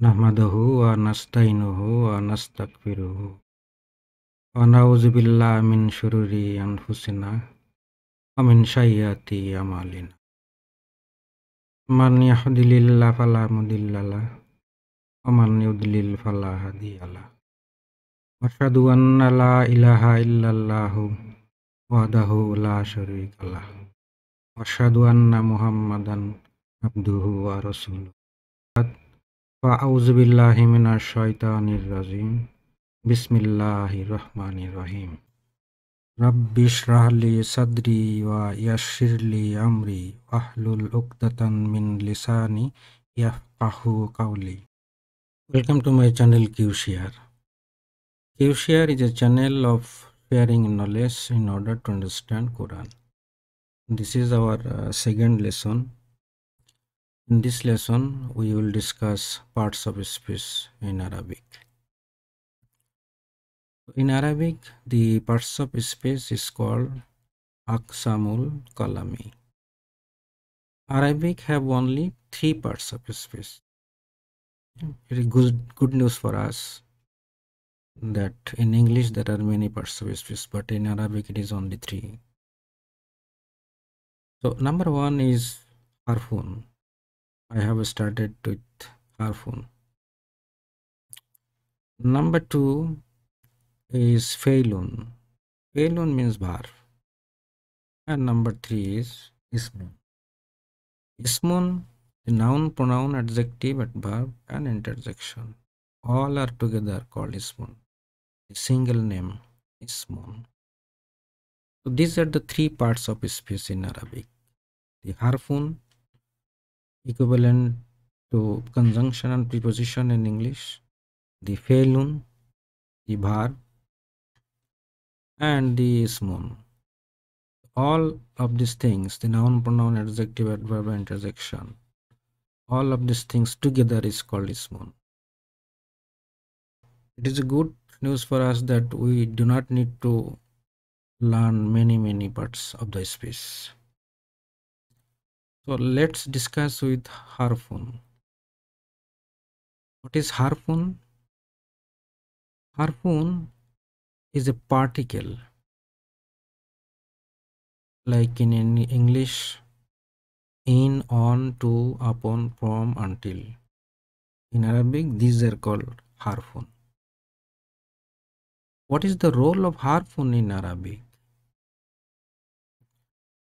Nahmaduhu wa nasta'inuhu wa nastaghfiruhu wa na'udzu billahi min syururi anfusina wa min sayyiati a'malina. Man yahdihillahu fala mudhillalah wa man yudlil fala hadiyalah. Wa asyhadu anna la ilaha illallah wahdahu la syarikalah. Wa asyhadu anna Muhammadan abduhu wa rasuluh. Fa a'udzu billahi minasy syaithanir rajim. Bismillahirrahmanirrahim. Rabbi shrah li sadri wa yassir li amri wahlul 'uqdatam min lisani yafqahu qawli. Welcome to my channel Qshare. Qshare is a channel of sharing knowledge in order to understand Quran. This is our second lesson. In this lesson we will discuss parts of speech in Arabic. In Arabic, the parts of speech is called Aqsamul Kalami. Arabic have only 3 parts of speech. It is good news for us that in English there are many parts of speech, but in Arabic it is only 3. So number 1 is harfun. I have started with harfun. Number 2 is failun. Failun means verb. And number 3 is ismun. Ismun, the noun, pronoun, adjective, adverb, and interjection. All are together called ismun. A single name, ismun. So these are the 3 parts of speech in Arabic. The harfun, equivalent to conjunction and preposition in English. The failun, the verb, and the ismun. All of these things, the noun, pronoun, adjective, adverb, and interjection, all of these things together is called ismun. It is a good news for us that we do not need to learn many parts of the speech. So let's discuss with harfun. What is harfun? Harfun is a particle, like in English, in, on, to, upon, from, until. In Arabic, these are called harfun. What is the role of harfun in Arabic?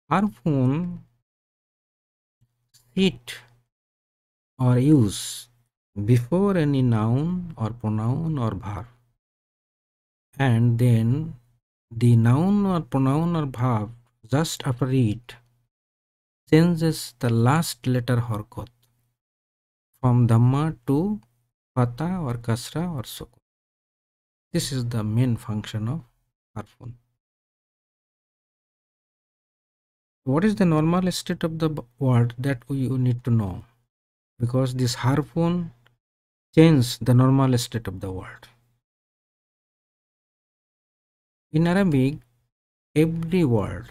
Harfun sit or use before any noun or pronoun or verb, and then the noun or pronoun or verb just after it changes the last letter harkat from dhamma to fatha or kasra or sukun. This is the main function of harfun. What is the normal state of the word that we need to know? Because this harfun changes the normal state of the word. In Arabic, every word,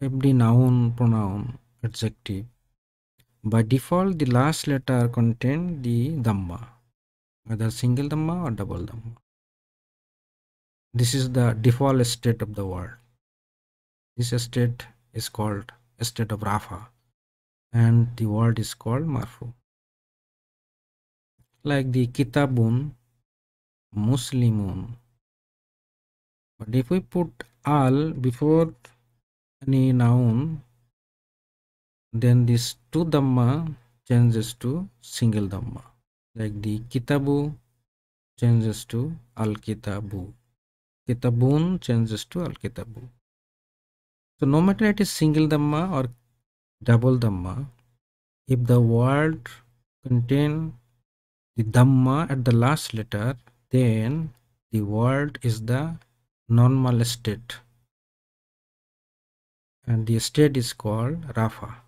every noun, pronoun, adjective, by default the last letter contain the dhamma, either single dhamma or double dhamma. This is the default state of the word. This state is called a state of rafa, and the word is called marfu. Like the kitabun, muslimun. But if we put al before any noun, then this 2 dhamma changes to single dhamma. Like the kitabu changes to al kitabu. Kitabun changes to al kitabu. So no matter it is single dhamma or double dhamma, if the word contain the dhamma at the last letter, then the word is the normal state, and the state is called rafa,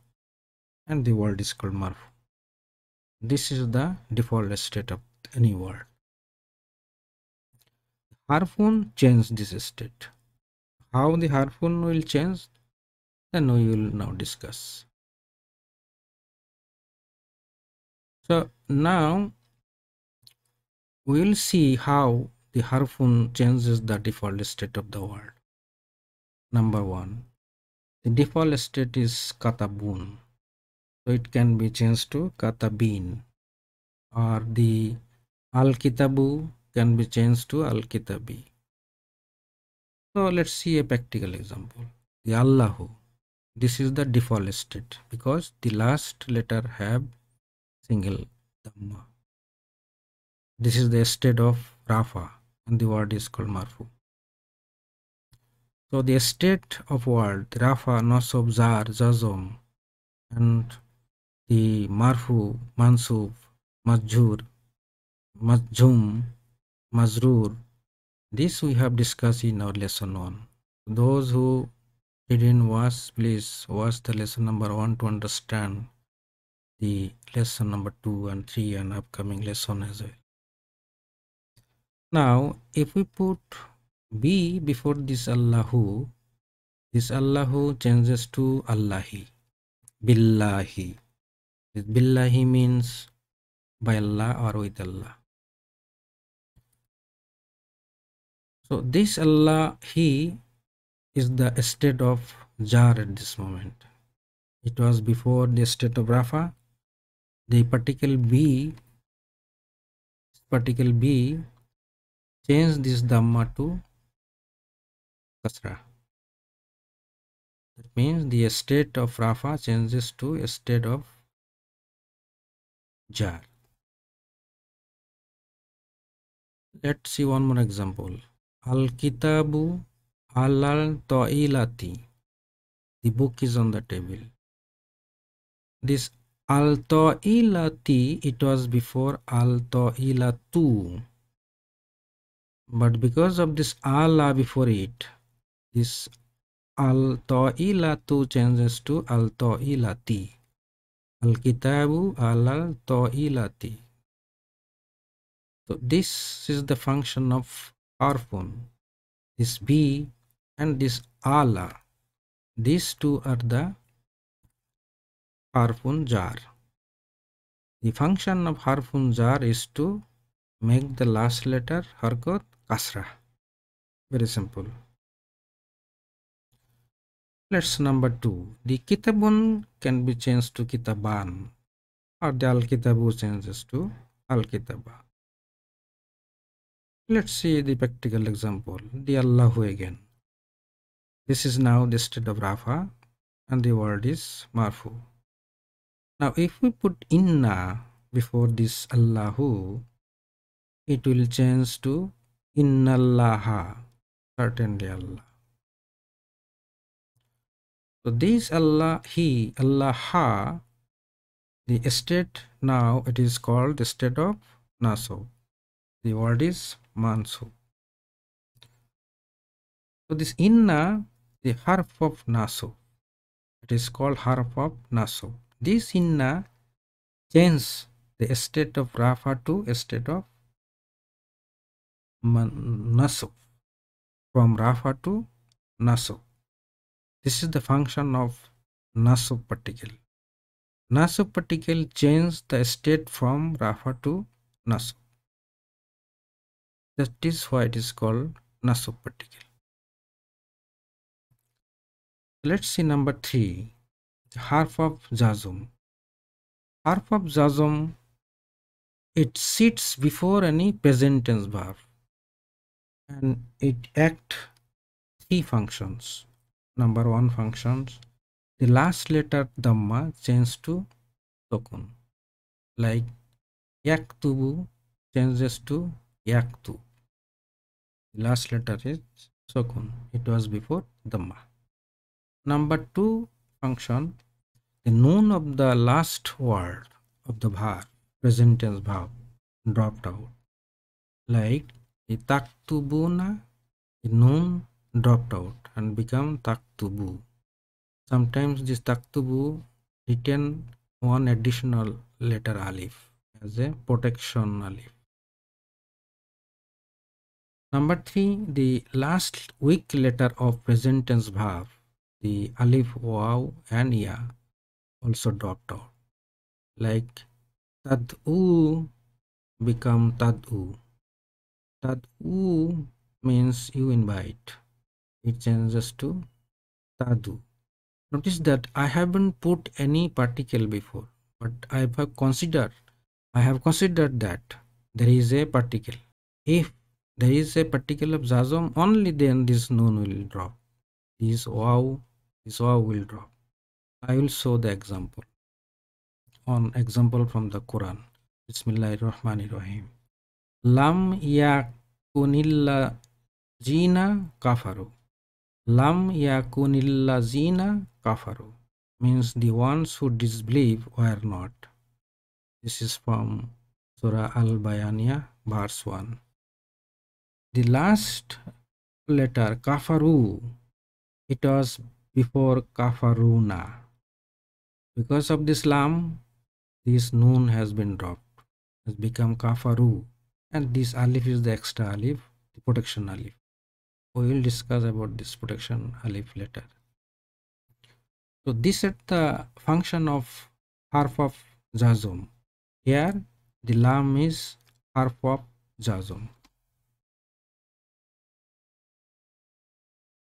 and the word is called marfu. This is the default state of any word. Harfun change this state. How the harfun will change, then we will now discuss. So now we will see how the harfun changes the default state of the word. Number one, the default state is katabun. So it can be changed to katabin, or the al-kitabu can be changed to al-kitabi. So let's see a practical example. The Allahu. This is the default state because the last letter have single dhamma. This is the state of rafa and the word is called marfu. So the state of word rafa, nasab, zar, zazom, and the marfu, mansub, majhur, majhum, mazrur, this we have discussed in our lesson 1. Those who didn't watch, please watch the lesson number 1 to understand the lesson number 2 and 3 and upcoming lesson as well. Now if we put B before this Allahu changes to Allahi, Billahi. This Billahi means by Allah or with Allah. So this Allahi is the state of jar at this moment. It was before the state of rafa. The particle B change this dhamma to kasra. That means the state of rafa changes to a state of jar. Let's see one more example. Al-kitabu alal ta'ilati. The book is on the table. This al-ta'ilati, it was before al-ta'ilatu. But because of this Allah before it, this al-ta'ilatu changes to al-ta'ilati. Al-kitabu al-ta'ilati. So this is the function of harfun. This B and this Allah. These two are the harfun jar. The function of harfun jar is to make the last letter harkat kasra. Very simple. Let's number 2. The kitabun can be changed to kitaban, or the al-kitabu changes to al-kitaba. Let's see the practical example. The Allahu again. This is now the state of rafa and the word is marfu. Now if we put inna before this Allahu, it will change to innallaha, certainly Allah. So this Allah, he, Allah, the state now it is called the state of nasab. The word is mansub. So this inna, the harf of nasab, it is called harf of nasab. This inna change the state of rafa to a state of nasab, from rafa to nasab. This is the function of nasab particle. Nasab particle change the state from rafa to nasab. That is why it is called nasab particle. Let's see number 3. The harf of jazm. Harf of jazm, it sits before any present tense verb and it acts 3 functions. Number 1 functions, the last letter dhamma changes to sukun, like yaktubu changes to yaktu. The last letter is sukun. It was before dhamma. Number 2 function, the noon of the last word of the verb, present tense verb, dropped out, like the taktubuna, the noon dropped out and become taktubu. Sometimes this taktubu written one additional letter alif as a protection alif. Number 3, the last weak letter of present tense verb, the alif, waw and ya, also dropped out, like Tad'u become tad'u. Tad'u means you invite. It changes to tadu. Notice that I haven't put any particle before, but I have considered that there is a particle. If there is a particle of zazom, only then this noon will drop. This wow will drop. I will show the example. On example from the Quran. Bismillahirrahmanirrahim. Lam yakunilla zina kafaru. Lam yakunilla zina kafaru means the ones who disbelieve were not. This is from Surah Al-Bayaniyah, verse 1. The last letter, kafaru, it was before kafaruna. Because of this lam, this noon has been dropped, has become kafaru. And this alif is the extra alif, the protection alif. We will discuss about this protection alif later. So this is the function of harf of jazm. Here the lam is harf of jazm.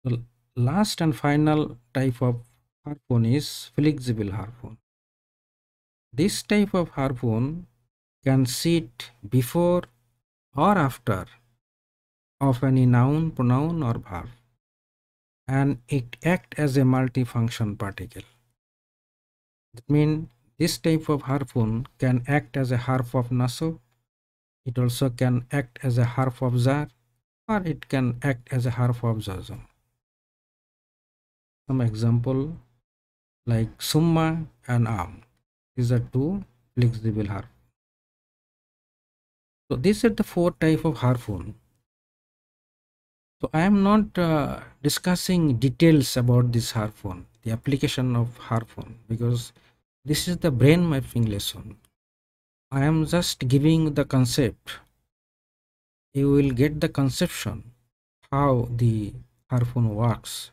The last and final type of harfun is flexible harfun. This type of harfun can sit before or after of any noun, pronoun or verb, and it acts as a multifunction particle. That means this type of harfun can act as a harf of nasab. It also can act as a harf of jar, or it can act as a harf of jazm. Some example like summa and am. These are two flexible harf. So these are the four type of harfun. So I am not discussing details about this harfun, the application of harfun, because this is the brain mapping lesson. I am just giving the concept. You will get the conception how the harfun works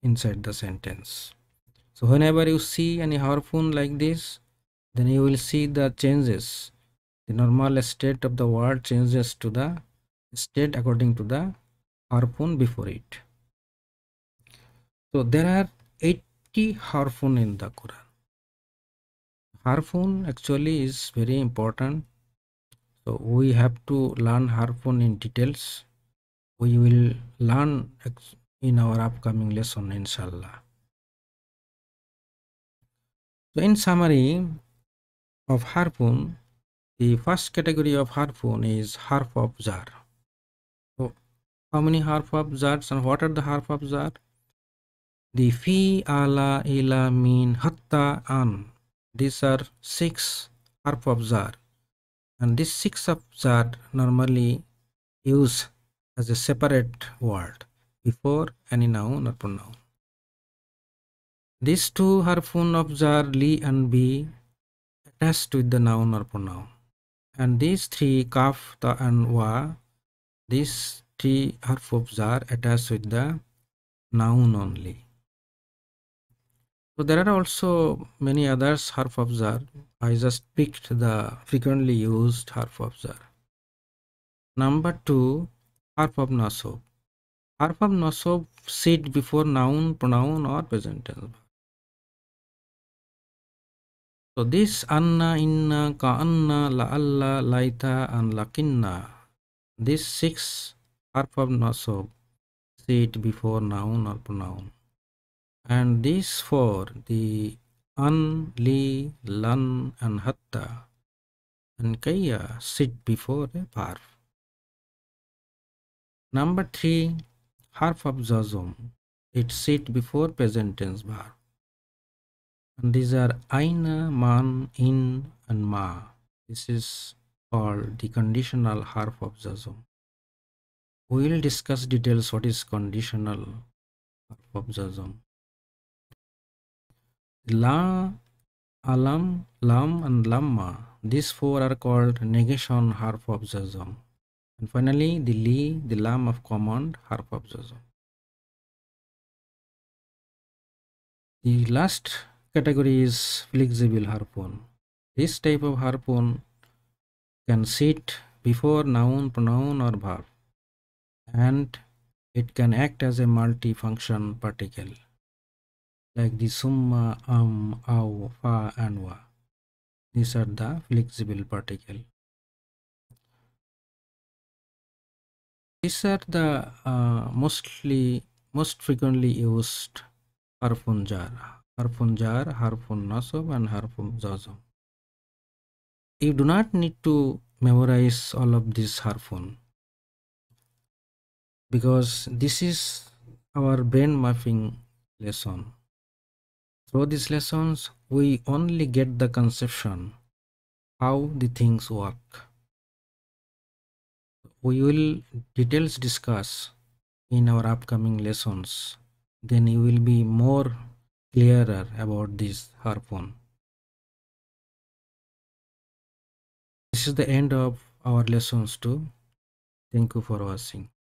inside the sentence. So whenever you see any harfun like this, then you will see the changes. The normal state of the word changes to the state according to the harfun before it. So there are 80 harfun in the Quran. Harfun actually is very important. So we have to learn harfun in details. We will learn in our upcoming lesson, inshallah. So in summary of harfun, the first category of harfun is harf of jar. So how many harf of jars and what are the harf of jar? The fi, ala, ila, min, hatta, an. These are 6 harf of jar, and these 6 of jar normally used as a separate word before any noun or pronoun. These 2 harfun of jar, li and bi, attached with the noun or pronoun. And these 3, kaf, ta and wa, these 3 harf of jar attached with the noun only. So there are also many others harf of jar. I just picked the frequently used harf of jar. Number 2, harf of nasab. Harf of nasab sit before noun, pronoun or present tense. So this anna, inna, ka'anna, la'alla, laita and lakinna, these 6 harf of nasab sit before noun or pronoun. And these 4, the an, li, lan and hatta and kayya, sit before a verb. Number 3, harf of jazm. It sit before present tense verb. And these are aina, man, in and ma. This is called the conditional harf of jazm. We will discuss details what is conditional harf of jazm. La, alam, lam and lamma. These 4 are called negation harf of jazm. And finally the li, the lam of command, harf of jazm. The last category is flexible harfun. This type of harpoon can sit before noun, pronoun, or verb, and it can act as a multi-function particle like the summa, au, fa, and wa. These are the flexible particle. These are the most frequently used harfun jar, harfun nasab, and harfun jazm. You do not need to memorize all of this harfun because this is our brain mapping lesson. Through these lessons, we only get the conception how the things work. We will details discuss in our upcoming lessons. Then you will be more clearer about this harpoon. This is the end of our lessons too. Thank you for watching.